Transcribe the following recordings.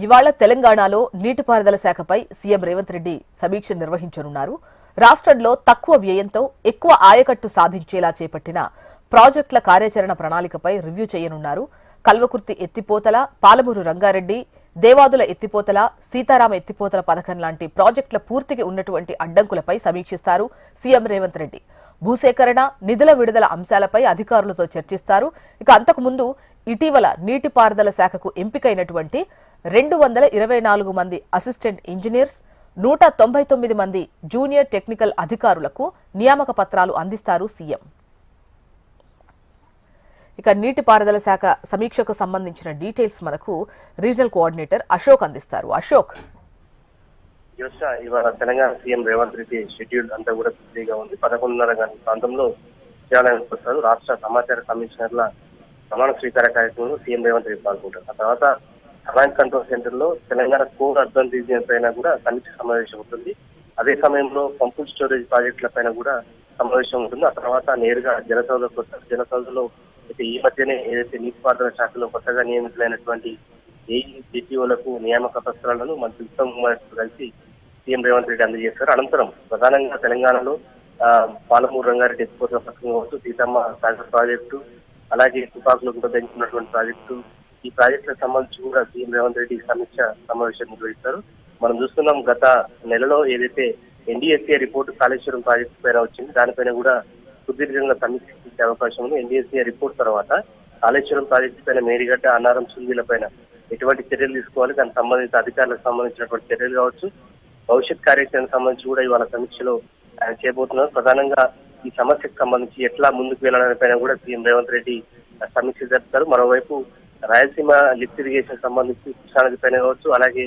ఇవాళ తెలంగాణలో నీటిపారుదల శాఖపై సీఎం రేవంత్ రెడ్డి సమీక్ష నిర్వహించనున్నారు. రాష్ట్రంలో తక్కువ వ్యయంతో ఎక్కువ ఆయకట్టు సాధించేలా చేపట్టిన ప్రాజెక్టుల కార్యాచరణ ప్రణాళికపై రివ్యూ చేయనున్నారు. కల్వకుర్తి ఎత్తిపోతల, పాలమూరు రంగారెడ్డి, దేవాదుల ఎత్తిపోతల, సీతారామ ఎత్తిపోతల పథకం లాంటి ప్రాజెక్టుల పూర్తికి ఉన్నటువంటి అడ్డంకులపై సమీక్షిస్తారు సీఎం రేవంత్ రెడ్డి. భూసేకరణ, నిధుల విడుదల అంశాలపై అధికారులతో చర్చిస్తారు. ఇక అంతకుముందు ఇటీవల నీటిపారుదల శాఖకు ఎంపికైనటువంటి 224 మంది అసిస్టెంట్ ఇంజనీర్స్, 199 మంది జూనియర్ టెక్నికల్ అధికారులకు నియామక పత్రాలు అందిస్తారు సీఎం. ఇక నీటిపారుదల శాఖ సమీక్షకు సంబంధించిన డీటెయిల్స్ మనకు రీజనల్ కోఆర్డినేటర్ అశోక్ అందిస్తారు. అశోక్, ఇవాళ తెలంగాణ సీఎం రేవంత్ రెడ్డి షెడ్యూల్ అంతా కూడా బిజీగా ఉంది. 11:30 గంటల ప్రాంతంలో చేయాలని వస్తారు. రాష్ట్ర సమాచార కమిషనర్ల ప్రమాణ స్వీకార కార్యక్రమంలో సీఎం రేవంత్ రెడ్డి పాల్గొంటారు. ఆ తర్వాత కమాండ్ కంట్రోల్ సెంటర్ లో తెలంగాణ కోర్ అర్బన్ రీజియన్ పైన కూడా సమీక్ష సమావేశం ఉంటుంది. అదే సమయంలో పంపుల్ స్టోరేజ్ ప్రాజెక్టుల పైన కూడా సమావేశం ఉంటుంది. ఆ తర్వాత నేరుగా జలసౌధకు వస్తారు. జలసౌధలో అయితే ఈ మధ్యనే ఏదైతే నీటిపారుదల శాఖలో కొత్తగా నియమితులైనటువంటి ఏఈటీఓలకు నియామక పత్రాలను మంత్రి ఉత్తమ్ కుమార్ కలిసి సీఎం రేవంత్ రెడ్డి అందజేస్తారు. అనంతరం ప్రధానంగా తెలంగాణలో పాలమూరు రంగారెడ్డి ఎత్తిపోతల పథకం కావచ్చు, సీతమ్మ సాగర్ ప్రాజెక్టు, అలాగే తుపాకులకు పెంచుకున్నటువంటి ప్రాజెక్టు, ఈ ప్రాజెక్టులకు సంబంధించి కూడా సీఎం రేవంత్ రెడ్డి సమీక్ష సమావేశం నిర్వహిస్తారు. మనం చూస్తున్నాం, గత నెలలో ఏదైతే ఎన్డీఎస్ఏ రిపోర్టు కాళేశ్వరం ప్రాజెక్టు పైన వచ్చింది, దానిపైన కూడా సుదీర్ఘంగా సమీక్షించే అవకాశం ఉంది. ఎన్డీఎస్ఏ రిపోర్ట్ తర్వాత కాళేశ్వరం ప్రాజెక్టు పైన మేడిగడ్డ, అన్నారం, సుందీల పైన ఎటువంటి చర్యలు తీసుకోవాలి, దానికి సంబంధించిన అధికారులకు సంబంధించినటువంటి చర్యలు కావచ్చు, భవిష్యత్ కార్యాచరణకు సంబంధించి కూడా ఇవాళ సమీక్షలో ఆయన చేయబోతున్నారు. ప్రధానంగా ఈ సమస్యకు సంబంధించి ఎట్లా ముందుకు వెళ్లాలనే పైన కూడా సీఎం రేవంత్ రెడ్డి సమీక్ష జరుపుతారు. మరోవైపు రాయలసీమ లిఫ్ట్ ఇరిగేషన్ సంబంధించి కృష్ణానది పైన కావచ్చు, అలాగే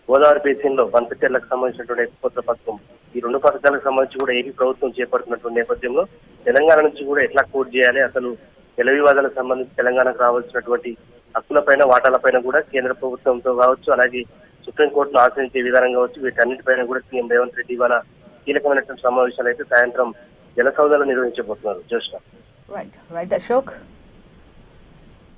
గోదావరి బేసిన్ లో బంతచెర్లకు సంబంధించినటువంటి ఎత్తిపోతల పథకం, ఈ 2 పథకాలకు సంబంధించి కూడా ఏపీ ప్రభుత్వం చేపడుతున్నటువంటి నేపథ్యంలో తెలంగాణ నుంచి కూడా ఎట్లా కోట్ చేయాలి, అసలు జల వివాదాలకు సంబంధించి తెలంగాణకు రావాల్సినటువంటి హక్కులపైన, వాటాలపైన కూడా కేంద్ర ప్రభుత్వంతో కావచ్చు, అలాగే సుప్రీంకోర్టును ఆశ్రయించే విధానం కావచ్చు, వీటన్నిటిపైన కూడా సీఎం రేవంత్ రెడ్డి ఇవాళ కీలకమైనటువంటి సమావేశాలు అయితే సాయంత్రం జలసౌధలో నిర్వహించబోతున్నారు. జోష్న. రైట్ అశోక్.